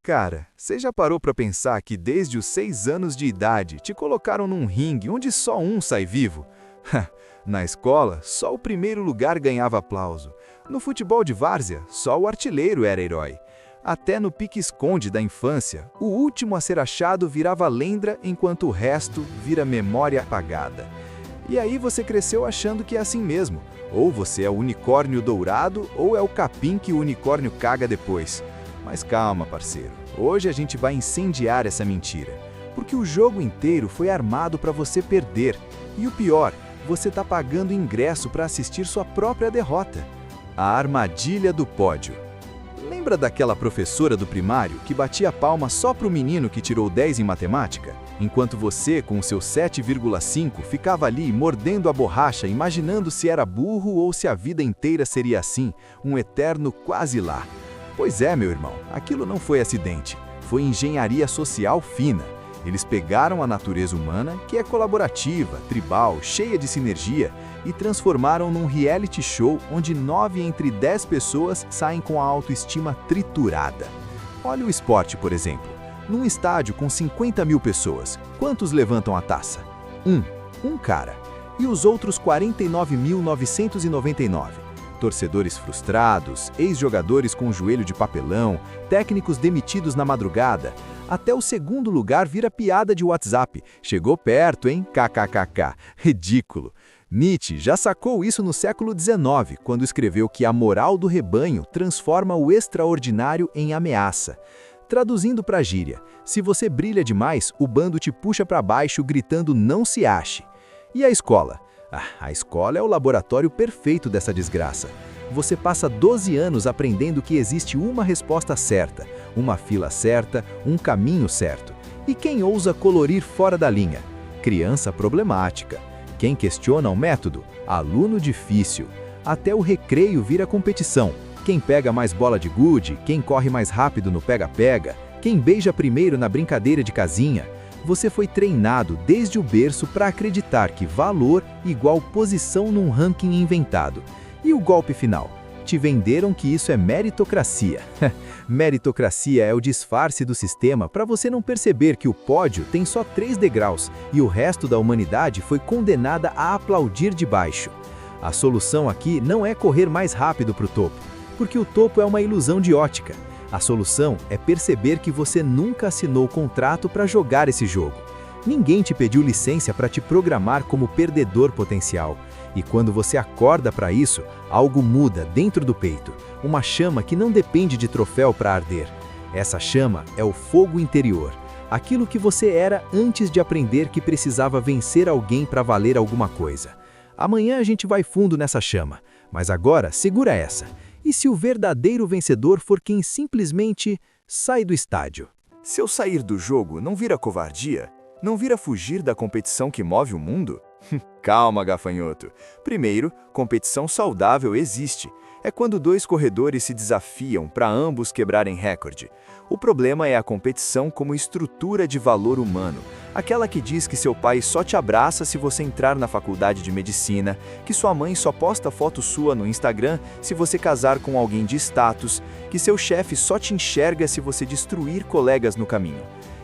Cara, você já parou pra pensar que desde os 6 anos de idade te colocaram num ringue onde só um sai vivo? Na escola, só o primeiro lugar ganhava aplauso. No futebol de várzea, só o artilheiro era herói. Até no pique-esconde da infância, o último a ser achado virava lenda enquanto o resto vira memória apagada. E aí você cresceu achando que é assim mesmo. Ou você é o unicórnio dourado ou é o capim que o unicórnio caga depois. Mas calma, parceiro. Hoje a gente vai incendiar essa mentira. Porque o jogo inteiro foi armado para você perder. E o pior, você tá pagando ingresso para assistir sua própria derrota. A armadilha do pódio. Lembra daquela professora do primário que batia palma só pro menino que tirou 10 em matemática? Enquanto você, com seu 7,5, ficava ali mordendo a borracha, imaginando se era burro ou se a vida inteira seria assim, um eterno quase lá. Pois é, meu irmão, aquilo não foi acidente, foi engenharia social fina. Eles pegaram a natureza humana, que é colaborativa, tribal, cheia de sinergia, e transformaram num reality show onde 9 entre 10 pessoas saem com a autoestima triturada. Olha o esporte, por exemplo. Num estádio com 50 mil pessoas, quantos levantam a taça? Um cara. E os outros 49.999? Torcedores frustrados, ex-jogadores com joelho de papelão, técnicos demitidos na madrugada. Até o segundo lugar vira piada de WhatsApp. Chegou perto, hein? KKKK. Ridículo. Nietzsche já sacou isso no século XIX, quando escreveu que a moral do rebanho transforma o extraordinário em ameaça. Traduzindo para a gíria, se você brilha demais, o bando te puxa para baixo gritando não se ache. E a escola? A escola é o laboratório perfeito dessa desgraça. Você passa 12 anos aprendendo que existe uma resposta certa, uma fila certa, um caminho certo. E quem ousa colorir fora da linha? Criança problemática. Quem questiona o método? Aluno difícil. Até o recreio vira competição. Quem pega mais bola de gude, quem corre mais rápido no pega-pega, quem beija primeiro na brincadeira de casinha. Você foi treinado desde o berço para acreditar que valor igual posição num ranking inventado. E o golpe final? Te venderam que isso é meritocracia. Meritocracia é o disfarce do sistema para você não perceber que o pódio tem só 3 degraus e o resto da humanidade foi condenada a aplaudir de baixo. A solução aqui não é correr mais rápido para o topo, porque o topo é uma ilusão de ótica. A solução é perceber que você nunca assinou o contrato para jogar esse jogo. Ninguém te pediu licença para te programar como perdedor potencial. E quando você acorda para isso, algo muda dentro do peito. Uma chama que não depende de troféu para arder. Essa chama é o fogo interior. Aquilo que você era antes de aprender que precisava vencer alguém para valer alguma coisa. Amanhã a gente vai fundo nessa chama. Mas agora, segura essa. E se o verdadeiro vencedor for quem simplesmente sai do estádio? Se eu sair do jogo, não vira covardia? Não vira fugir da competição que move o mundo? Calma, gafanhoto. Primeiro, competição saudável existe. É quando 2 corredores se desafiam para ambos quebrarem recorde. O problema é a competição como estrutura de valor humano. Aquela que diz que seu pai só te abraça se você entrar na faculdade de medicina, que sua mãe só posta foto sua no Instagram se você casar com alguém de status, que seu chefe só te enxerga se você destruir colegas no caminho.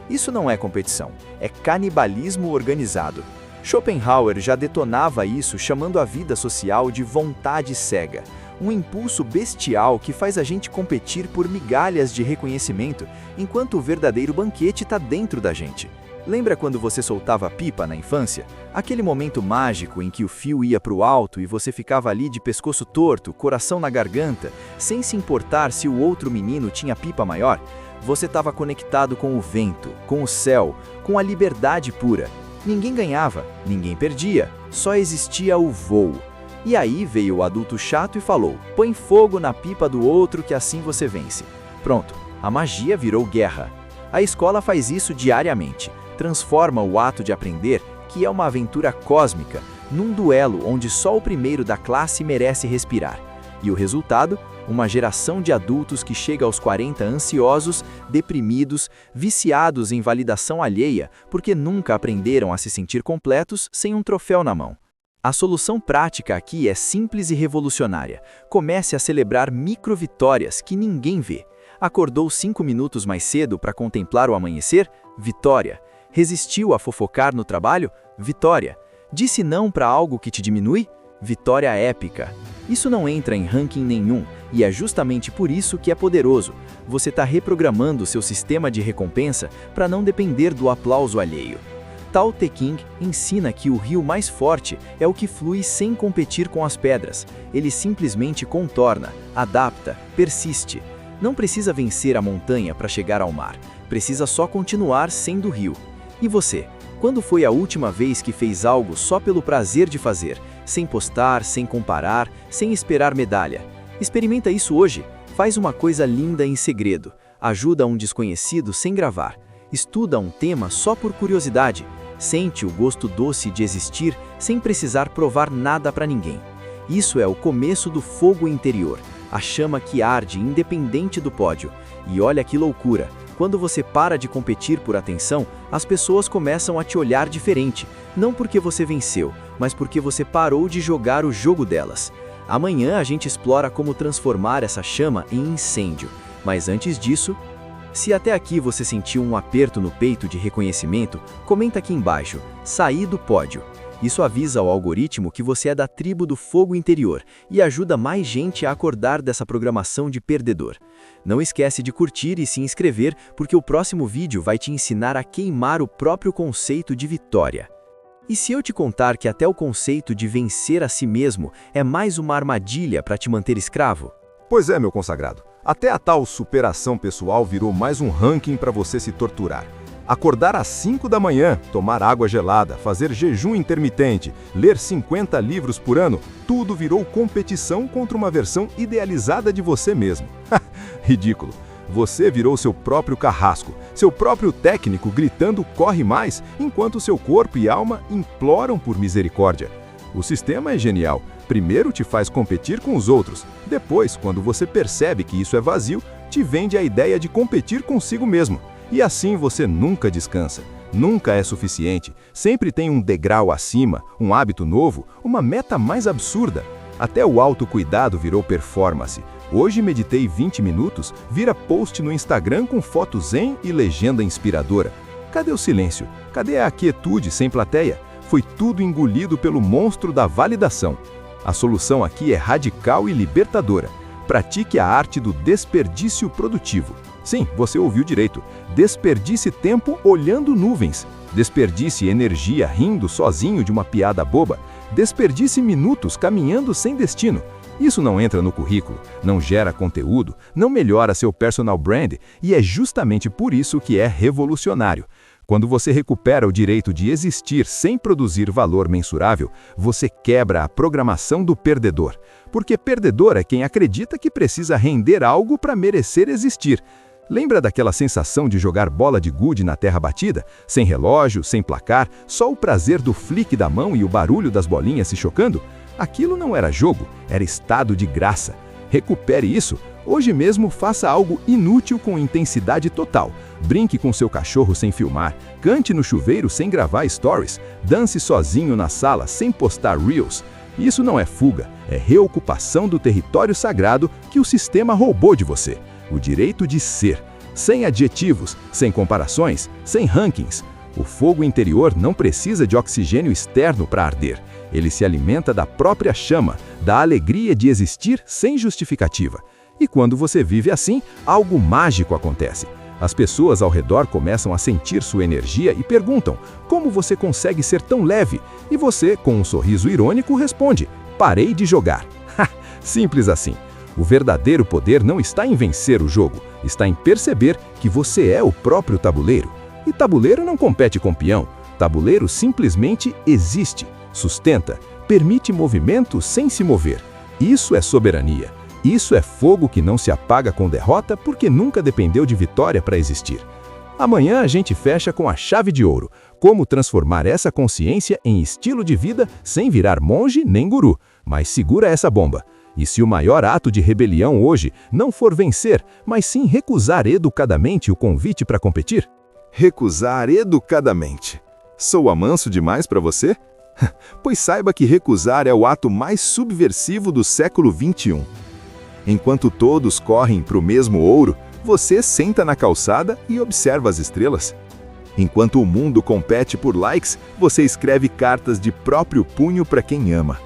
Isso não é competição, é canibalismo organizado. Schopenhauer já detonava isso chamando a vida social de vontade cega. Um impulso bestial que faz a gente competir por migalhas de reconhecimento, enquanto o verdadeiro banquete está dentro da gente. Lembra quando você soltava a pipa na infância? Aquele momento mágico em que o fio ia para o alto e você ficava ali de pescoço torto, coração na garganta, sem se importar se o outro menino tinha pipa maior? Você estava conectado com o vento, com o céu, com a liberdade pura. Ninguém ganhava, ninguém perdia, só existia o voo. E aí veio o adulto chato e falou: põe fogo na pipa do outro que assim você vence. Pronto, a magia virou guerra. A escola faz isso diariamente, transforma o ato de aprender, que é uma aventura cósmica, num duelo onde só o primeiro da classe merece respirar. E o resultado? Uma geração de adultos que chega aos 40 ansiosos, deprimidos, viciados em validação alheia, porque nunca aprenderam a se sentir completos sem um troféu na mão. A solução prática aqui é simples e revolucionária. Comece a celebrar micro-vitórias que ninguém vê. Acordou 5 minutos mais cedo para contemplar o amanhecer? Vitória. Resistiu a fofocar no trabalho? Vitória. Disse não para algo que te diminui? Vitória épica. Isso não entra em ranking nenhum, e é justamente por isso que é poderoso. Você está reprogramando seu sistema de recompensa para não depender do aplauso alheio. Tao Te Ching ensina que o rio mais forte é o que flui sem competir com as pedras. Ele simplesmente contorna, adapta, persiste. Não precisa vencer a montanha para chegar ao mar. Precisa só continuar sendo rio. E você? Quando foi a última vez que fez algo só pelo prazer de fazer, sem postar, sem comparar, sem esperar medalha? Experimenta isso hoje. Faz uma coisa linda em segredo. Ajuda um desconhecido sem gravar. Estuda um tema só por curiosidade. Sente o gosto doce de existir sem precisar provar nada para ninguém. Isso é o começo do fogo interior, a chama que arde independente do pódio. E olha que loucura! Quando você para de competir por atenção, as pessoas começam a te olhar diferente, não porque você venceu, mas porque você parou de jogar o jogo delas. Amanhã a gente explora como transformar essa chama em incêndio, mas antes disso, se até aqui você sentiu um aperto no peito de reconhecimento, comenta aqui embaixo, saí do pódio. Isso avisa ao algoritmo que você é da tribo do fogo interior e ajuda mais gente a acordar dessa programação de perdedor. Não esquece de curtir e se inscrever, porque o próximo vídeo vai te ensinar a queimar o próprio conceito de vitória. E se eu te contar que até o conceito de vencer a si mesmo é mais uma armadilha para te manter escravo? Pois é, meu consagrado. Até a tal superação pessoal virou mais um ranking para você se torturar. Acordar às 5 da manhã, tomar água gelada, fazer jejum intermitente, ler 50 livros por ano, tudo virou competição contra uma versão idealizada de você mesmo. Ridículo. Você virou seu próprio carrasco, seu próprio técnico gritando "corre mais", enquanto seu corpo e alma imploram por misericórdia. O sistema é genial. Primeiro te faz competir com os outros. Depois, quando você percebe que isso é vazio, te vende a ideia de competir consigo mesmo. E assim você nunca descansa. Nunca é suficiente. Sempre tem um degrau acima, um hábito novo, uma meta mais absurda. Até o autocuidado virou performance. Hoje meditei 20 minutos, vira post no Instagram com foto zen e legenda inspiradora. Cadê o silêncio? Cadê a quietude sem plateia? Foi tudo engolido pelo monstro da validação. A solução aqui é radical e libertadora. Pratique a arte do desperdício produtivo. Sim, você ouviu direito. Desperdice tempo olhando nuvens. Desperdice energia rindo sozinho de uma piada boba. Desperdice minutos caminhando sem destino. Isso não entra no currículo, não gera conteúdo, não melhora seu personal brand e é justamente por isso que é revolucionário. Quando você recupera o direito de existir sem produzir valor mensurável, você quebra a programação do perdedor. Porque perdedor é quem acredita que precisa render algo para merecer existir. Lembra daquela sensação de jogar bola de gude na terra batida? Sem relógio, sem placar, só o prazer do flick da mão e o barulho das bolinhas se chocando? Aquilo não era jogo, era estado de graça. Recupere isso. Hoje mesmo faça algo inútil com intensidade total. Brinque com seu cachorro sem filmar, cante no chuveiro sem gravar stories, dance sozinho na sala sem postar reels. Isso não é fuga, é reocupação do território sagrado que o sistema roubou de você. O direito de ser, sem adjetivos, sem comparações, sem rankings. O fogo interior não precisa de oxigênio externo para arder. Ele se alimenta da própria chama, da alegria de existir sem justificativa. E quando você vive assim, algo mágico acontece. As pessoas ao redor começam a sentir sua energia e perguntam: como você consegue ser tão leve? E você, com um sorriso irônico, responde: parei de jogar. Simples assim. O verdadeiro poder não está em vencer o jogo, está em perceber que você é o próprio tabuleiro. E tabuleiro não compete com peão. Tabuleiro simplesmente existe, sustenta, permite movimento sem se mover. Isso é soberania. Isso é fogo que não se apaga com derrota porque nunca dependeu de vitória para existir. Amanhã a gente fecha com a chave de ouro. Como transformar essa consciência em estilo de vida sem virar monge nem guru. Mas segura essa bomba. E se o maior ato de rebelião hoje não for vencer, mas sim recusar educadamente o convite para competir? Recusar educadamente. Sou amanso demais para você? Pois saiba que recusar é o ato mais subversivo do século XXI. Enquanto todos correm para o mesmo ouro, você senta na calçada e observa as estrelas. Enquanto o mundo compete por likes, você escreve cartas de próprio punho para quem ama.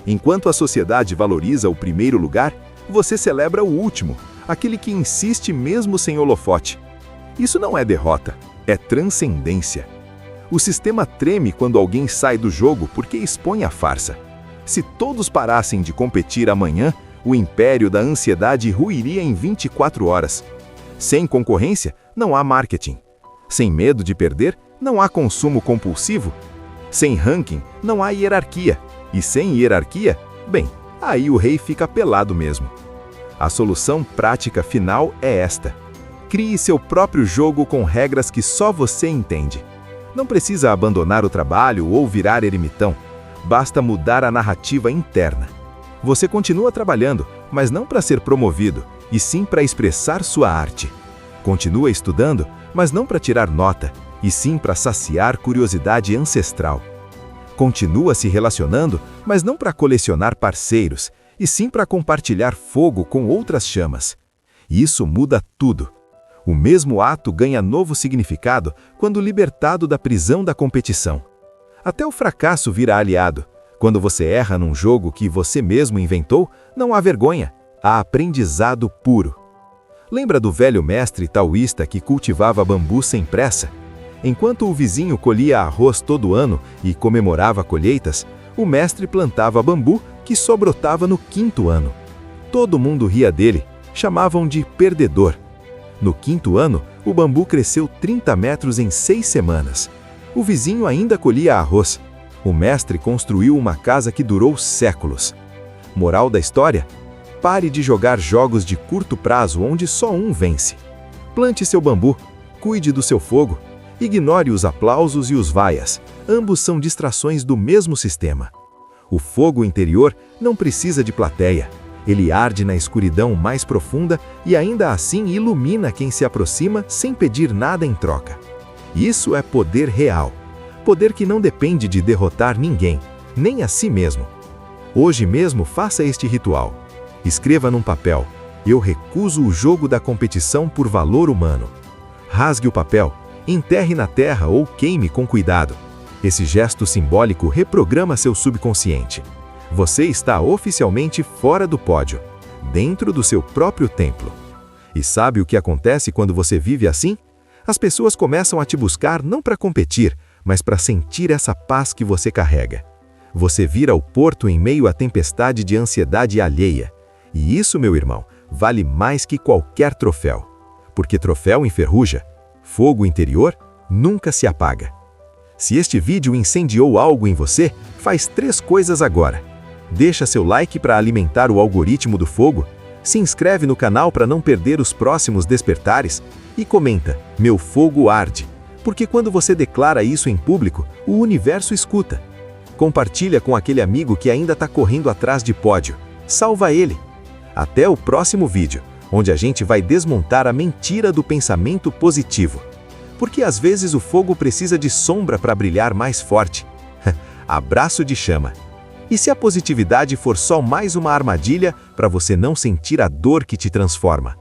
Enquanto a sociedade valoriza o primeiro lugar, você celebra o último, aquele que insiste mesmo sem holofote. Isso não é derrota, é transcendência. O sistema treme quando alguém sai do jogo porque expõe a farsa. Se todos parassem de competir amanhã, o império da ansiedade ruiria em 24 horas. Sem concorrência, não há marketing. Sem medo de perder, não há consumo compulsivo. Sem ranking, não há hierarquia. E sem hierarquia, bem, aí o rei fica pelado mesmo. A solução prática final é esta: crie seu próprio jogo com regras que só você entende. Não precisa abandonar o trabalho ou virar ermitão. Basta mudar a narrativa interna. Você continua trabalhando, mas não para ser promovido, e sim para expressar sua arte. Continua estudando, mas não para tirar nota, e sim para saciar curiosidade ancestral. Continua se relacionando, mas não para colecionar parceiros, e sim para compartilhar fogo com outras chamas. Isso muda tudo. O mesmo ato ganha novo significado quando libertado da prisão da competição. Até o fracasso vira aliado. Quando você erra num jogo que você mesmo inventou, não há vergonha, há aprendizado puro. Lembra do velho mestre taoísta que cultivava bambu sem pressa? Enquanto o vizinho colhia arroz todo ano e comemorava colheitas, o mestre plantava bambu que só brotava no 5º ano. Todo mundo ria dele, chamavam de perdedor. No 5º ano, o bambu cresceu 30 metros em 6 semanas. O vizinho ainda colhia arroz. O mestre construiu uma casa que durou séculos. Moral da história? Pare de jogar jogos de curto prazo onde só um vence. Plante seu bambu, cuide do seu fogo, ignore os aplausos e os vaias. Ambos são distrações do mesmo sistema. O fogo interior não precisa de plateia. Ele arde na escuridão mais profunda e ainda assim ilumina quem se aproxima sem pedir nada em troca. Isso é poder real. Poder que não depende de derrotar ninguém, nem a si mesmo. Hoje mesmo faça este ritual. Escreva num papel: eu recuso o jogo da competição por valor humano. Rasgue o papel, enterre na terra ou queime com cuidado. Esse gesto simbólico reprograma seu subconsciente. Você está oficialmente fora do pódio, dentro do seu próprio templo. E sabe o que acontece quando você vive assim? As pessoas começam a te buscar não para competir, mas para sentir essa paz que você carrega. Você vira o porto em meio à tempestade de ansiedade alheia. E isso, meu irmão, vale mais que qualquer troféu. Porque troféu enferruja, fogo interior nunca se apaga. Se este vídeo incendiou algo em você, faz 3 coisas agora. Deixa seu like para alimentar o algoritmo do fogo, se inscreve no canal para não perder os próximos despertares e comenta: meu fogo arde. Porque quando você declara isso em público, o universo escuta. Compartilha com aquele amigo que ainda está correndo atrás de pódio. Salva ele. Até o próximo vídeo, onde a gente vai desmontar a mentira do pensamento positivo. Porque às vezes o fogo precisa de sombra para brilhar mais forte. Abraço de chama. E se a positividade for só mais uma armadilha para você não sentir a dor que te transforma?